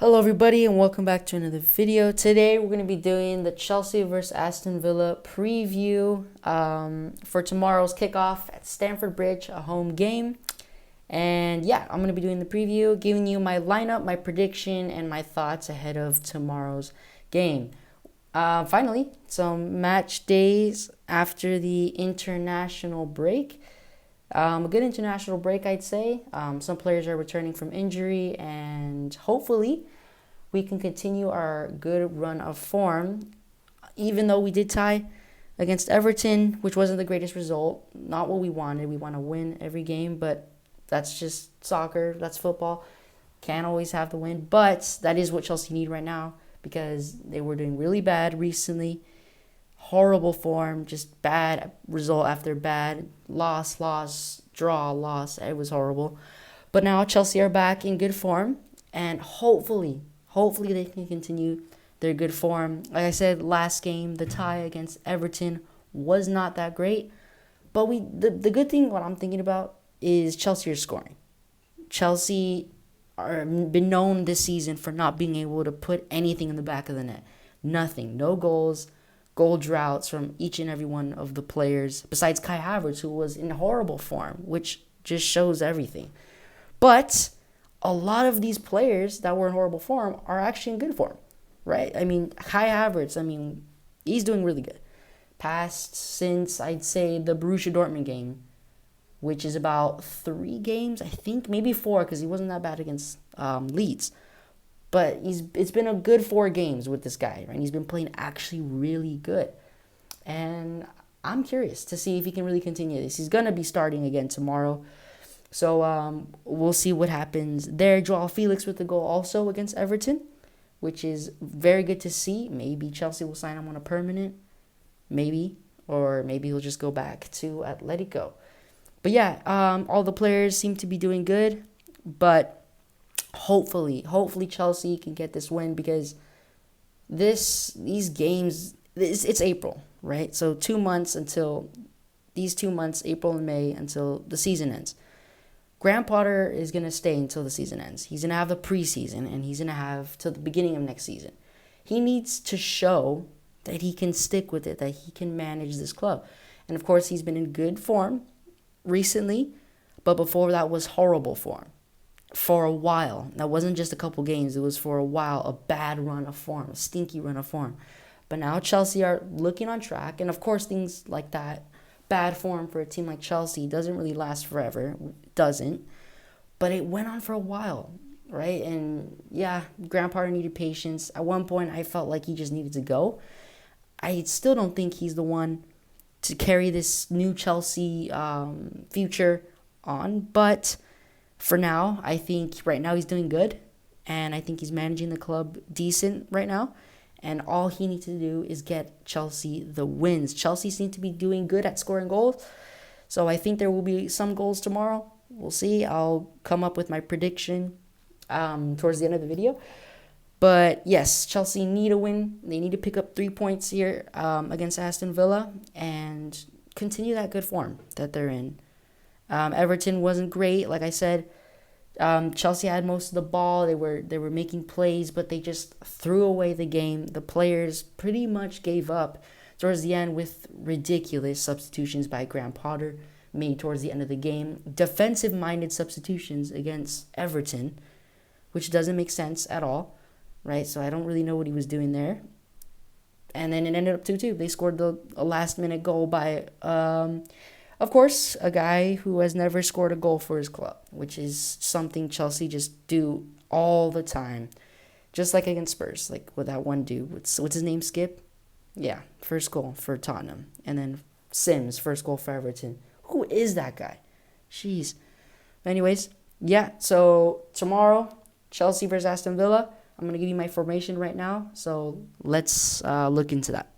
Hello everybody and welcome back to another video. Today we're going to be doing the Chelsea versus Aston Villa preview for tomorrow's kickoff at Stamford Bridge, a home game. And yeah, I'm going to be doing the preview, giving you my lineup, my prediction, and my thoughts ahead of tomorrow's game. Finally, some match days after the international break. A good international break, I'd say. Some players are returning from injury, and hopefully we can continue our good run of form. Even though we did tie against Everton, which wasn't the greatest result, not what we wanted. We want to win every game, but that's just soccer, that's football. Can't always have the win, but that is what Chelsea need right now because they were doing really bad recently. Horrible form, just bad result after bad. Loss, draw, loss. It was horrible. But now Chelsea are back in good form, and hopefully they can continue their good form. Like I said, last game, the tie against Everton was not that great. But the good thing, what I'm thinking about, is Chelsea are scoring. Chelsea are been known this season for not being able to put anything in the back of the net. Nothing. No goals. Goal droughts from each and every one of the players, besides Kai Havertz, who was in horrible form, which just shows everything. But a lot of these players that were in horrible form are actually in good form, right? I mean, Kai Havertz, he's doing really good. Past since, I'd say, the Borussia Dortmund game, which is about 3 games, I think, maybe 4, because he wasn't that bad against Leeds. But it's been a good 4 games with this guy, right? He's been playing actually really good. And I'm curious to see if he can really continue this. He's going to be starting again tomorrow. So we'll see what happens there. Joao Felix with the goal also against Everton, which is very good to see. Maybe Chelsea will sign him on a permanent. Maybe. Or maybe he'll just go back to Atletico. But yeah, all the players seem to be doing good. But hopefully Chelsea can get this win because these games, it's April, right? So 2 months until these 2 months, April and May, until the season ends. Graham Potter is going to stay until the season ends. He's going to have the preseason, and he's going to have till the beginning of next season. He needs to show that he can stick with it, that he can manage this club. And of course, he's been in good form recently, but before that was horrible form. For a while. That wasn't just a couple games. It was for a while, a bad run of form, a stinky run of form. But now Chelsea are looking on track. And of course, things like that, bad form for a team like Chelsea doesn't really last forever. It doesn't. But it went on for a while, right? And yeah, Graham Potter needed patience. At one point, I felt like he just needed to go. I still don't think he's the one to carry this new Chelsea future on. But for now, I think right now he's doing good, and I think he's managing the club decent right now, and all he needs to do is get Chelsea the wins. Chelsea seem to be doing good at scoring goals, so I think there will be some goals tomorrow. We'll see. I'll come up with my prediction towards the end of the video. But yes, Chelsea need a win. They need to pick up 3 points here against Aston Villa and continue that good form that they're in. Everton wasn't great, like I said. Chelsea had most of the ball. They were making plays, but they just threw away the game. The players pretty much gave up towards the end with ridiculous substitutions by Graham Potter made towards the end of the game. Defensive-minded substitutions against Everton, which doesn't make sense at all, right? So I don't really know what he was doing there. And then it ended up 2-2. They scored a last-minute goal by of course, a guy who has never scored a goal for his club, which is something Chelsea just do all the time. Just like against Spurs, like with that one dude. What's his name, Skip? Yeah, first goal for Tottenham. And then Sims, first goal for Everton. Who is that guy? Jeez. Anyways, yeah, so tomorrow, Chelsea versus Aston Villa. I'm going to give you my formation right now, so let's look into that.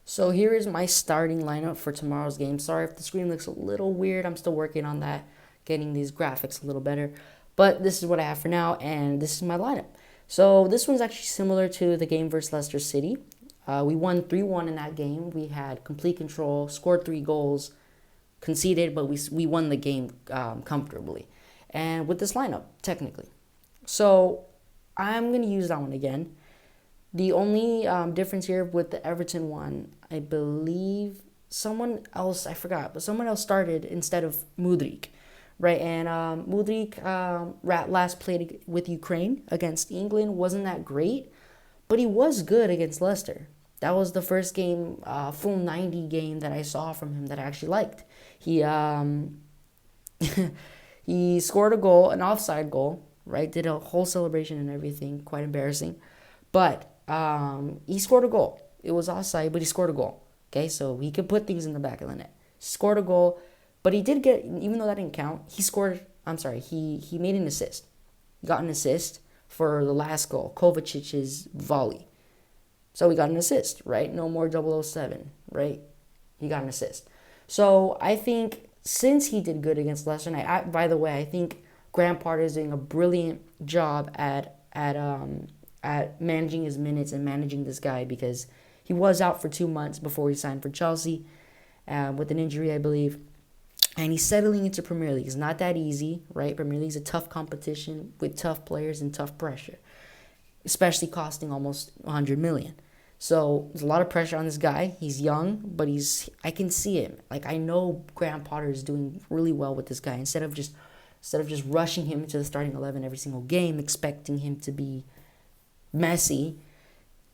So here is my starting lineup for tomorrow's game. Sorry if the screen looks a little weird. I'm still working on that, getting these graphics a little better. But this is what I have for now, and this is my lineup. So this one's actually similar to the game versus Leicester City. We won 3-1 in that game. We had complete control, scored 3 goals, conceded, but we won the game comfortably. And with this lineup, technically. So I'm going to use that one again. The only difference here with the Everton one, I believe someone else, I forgot, but someone else started instead of Mudryk, right? And Mudryk last played with Ukraine against England, wasn't that great, but he was good against Leicester. That was the first game, full 90 game that I saw from him that I actually liked. He he scored a goal, an offside goal, right? Did a whole celebration and everything, quite embarrassing. But he scored a goal. It was offside, but he scored a goal. Okay, so he could put things in the back of the net. Scored a goal, but he did get, even though that didn't count, he made an assist. He got an assist for the last goal, Kovacic's volley. So he got an assist, right? No more 007, right? He got an assist. So I think since he did good against Leicester, and by the way, I think Graham Potter is doing a brilliant job at managing his minutes and managing this guy, because he was out for 2 months before he signed for Chelsea with an injury, I believe. And he's settling into Premier League. It's not that easy, right? Premier League's a tough competition with tough players and tough pressure, especially costing almost 100 million. So there's a lot of pressure on this guy. He's young, but I can see him. Like, I know Graham Potter is doing really well with this guy. Instead of just rushing him into the starting 11 every single game, expecting him to be Messi,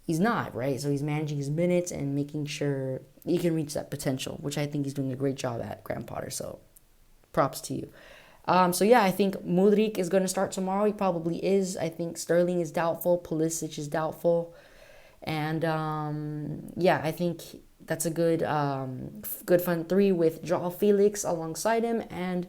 he's not, right? So he's managing his minutes and making sure he can reach that potential, which I think he's doing a great job at, Graham Potter. So props to you. So yeah, I think Mudryk is going to start tomorrow. He probably is. I think Sterling is doubtful. Pulisic is doubtful. And yeah, I think that's a good front three with Joao Felix alongside him and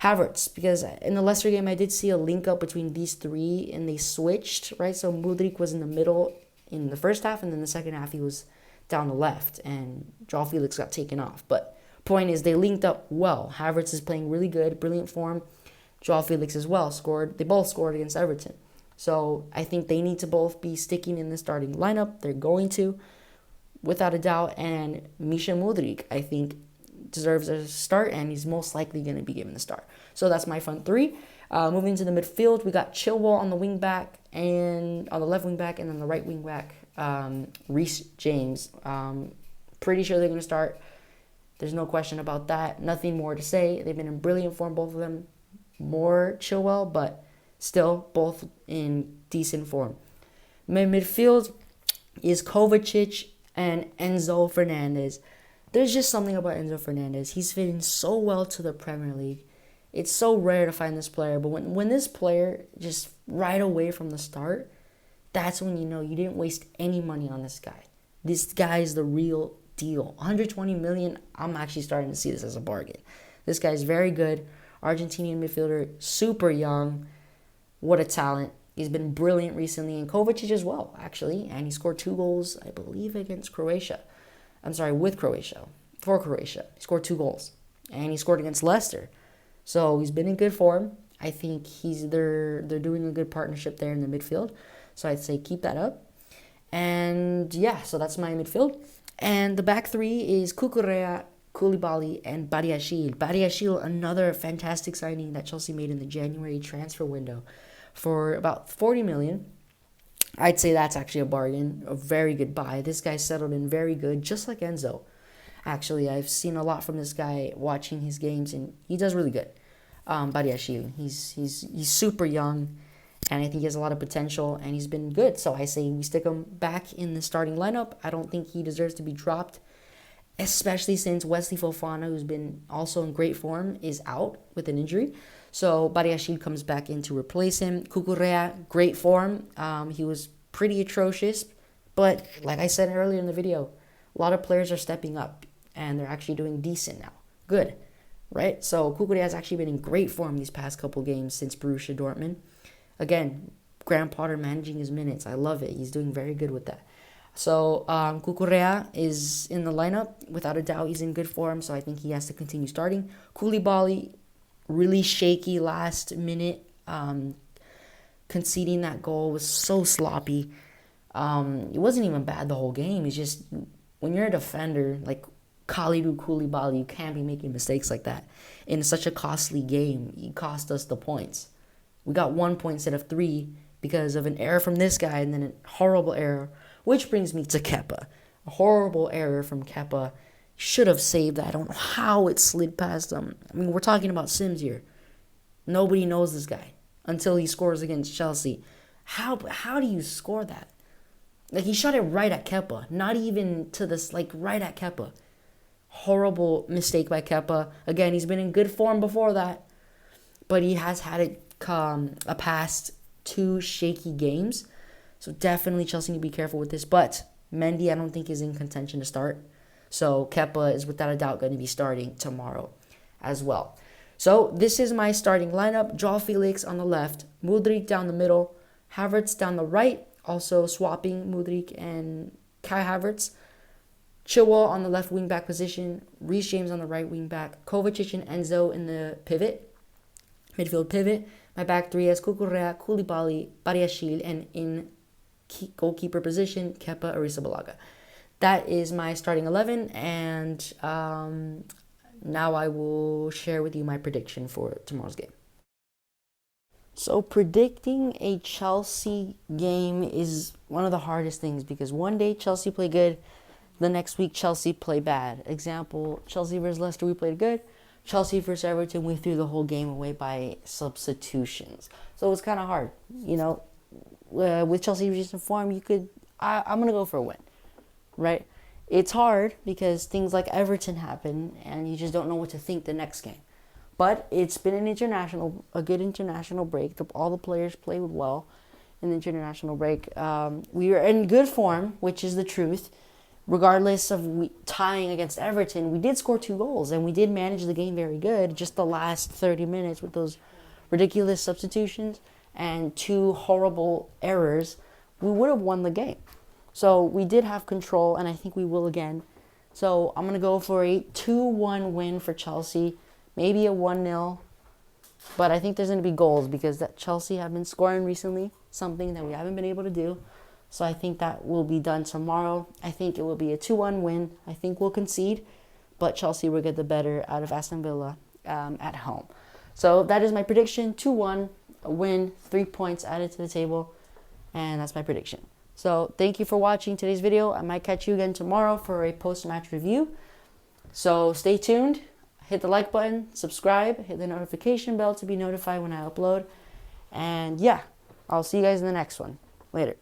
Havertz, because in the Leicester game I did see a link up between these three and they switched, right? So Mudryk was in the middle in the first half, and then the second half he was down the left and Joao Felix got taken off. But point is, they linked up well. Havertz is playing really good, brilliant form. Joao Felix as well scored. They both scored against Everton. So I think they need to both be sticking in the starting lineup. They're going to, without a doubt. And Misha Mudryk, I think, deserves a start, and he's most likely going to be given the start. So that's my front three. Moving to the midfield, we got Chilwell on the wing back, and on the left wing back, and on the right wing back, Reece James. Pretty sure they're going to start. There's no question about that. Nothing more to say. They've been in brilliant form, both of them. More Chilwell, but still both in decent form. My midfield is Kovacic and Enzo Fernandez. There's just something about Enzo Fernandez. He's fitting so well to the Premier League. It's so rare to find this player, but when this player just right away from the start, that's when you know you didn't waste any money on this guy. This guy is the real deal. 120 million, I'm actually starting to see this as a bargain. This guy's very good. Argentinian midfielder, super young. What a talent. He's been brilliant recently, and Kovacic as well, actually. And he scored 2 goals, I believe, against Croatia. With Croatia. For Croatia. He scored 2 goals. And he scored against Leicester. So he's been in good form. I think they're doing a good partnership there in the midfield. So I'd say keep that up. And yeah, so that's my midfield. And the back three is Cucurella, Koulibaly, and Badiashile. Badiashile, another fantastic signing that Chelsea made in the January transfer window for about 40 million. I'd say that's actually a bargain, a very good buy. This guy settled in very good, just like Enzo. Actually, I've seen a lot from this guy watching his games, and he does really good. Badiashile, he's super young, and I think he has a lot of potential, and he's been good. So I say we stick him back in the starting lineup. I don't think he deserves to be dropped, especially since Wesley Fofana, who's been also in great form, is out with an injury. So Badiashile comes back in to replace him. Cucurella, great form. He was pretty atrocious, but like I said earlier in the video, a lot of players are stepping up, and they're actually doing decent now. Good, right? So Cucurella has actually been in great form these past couple games since Borussia Dortmund. Again, Graham Potter managing his minutes. I love it. He's doing very good with that. So Cucurella is in the lineup. Without a doubt, he's in good form, so I think he has to continue starting. Koulibaly, really shaky last minute. Conceding that goal was so sloppy. It wasn't even bad the whole game. It's just, when you're a defender like Kalidou Koulibaly, you can't be making mistakes like that. In such a costly game, he cost us the points. We got 1 point instead of 3 because of an error from this guy and then a horrible error, which brings me to Kepa. A horrible error from Kepa. Should have saved that. I don't know how it slid past him. I mean, we're talking about Sims here. Nobody knows this guy until he scores against Chelsea. How do you score that? Like, he shot it right at Kepa. Not even to this, like, right at Kepa. Horrible mistake by Kepa. Again, he's been in good form before that. But he has had it a past 2 shaky games. So definitely Chelsea need to be careful with this. But Mendy, I don't think, is in contention to start. So Kepa is without a doubt going to be starting tomorrow as well. So this is my starting lineup. Joao Felix on the left. Mudryk down the middle. Havertz down the right. Also swapping Mudryk and Kai Havertz. Chilwell on the left wing back position. Reece James on the right wing back. Kovacic and Enzo in the midfield pivot. My back three is Cucurella, Koulibaly, Badiashile, and in goalkeeper position, Kepa Arrizabalaga. That is my starting 11, and now I will share with you my prediction for tomorrow's game. So predicting a Chelsea game is one of the hardest things because one day Chelsea play good, the next week Chelsea play bad. Example, Chelsea versus Leicester, we played good. Chelsea versus Everton, we threw the whole game away by substitutions. So it was kind of hard. You know, with Chelsea recent form, I'm going to go for a win, right? It's hard because things like Everton happen and you just don't know what to think the next game. But it's been a good international break. All the players played well in the international break. We were in good form, which is the truth. Regardless of tying against Everton, we did score 2 goals, and we did manage the game very good. Just the last 30 minutes with those ridiculous substitutions and 2 horrible errors, we would have won the game. So we did have control, and I think we will again. So I'm going to go for a 2-1 win for Chelsea, maybe a 1-0. But I think there's going to be goals because that Chelsea have been scoring recently, something that we haven't been able to do. So I think that will be done tomorrow. I think it will be a 2-1 win. I think we'll concede, but Chelsea will get the better out of Aston Villa at home. So that is my prediction, 2-1, a win, 3 points added to the table, and that's my prediction. So thank you for watching today's video. I might catch you again tomorrow for a post-match review. So stay tuned, hit the like button, subscribe, hit the notification bell to be notified when I upload. And yeah, I'll see you guys in the next one. Later.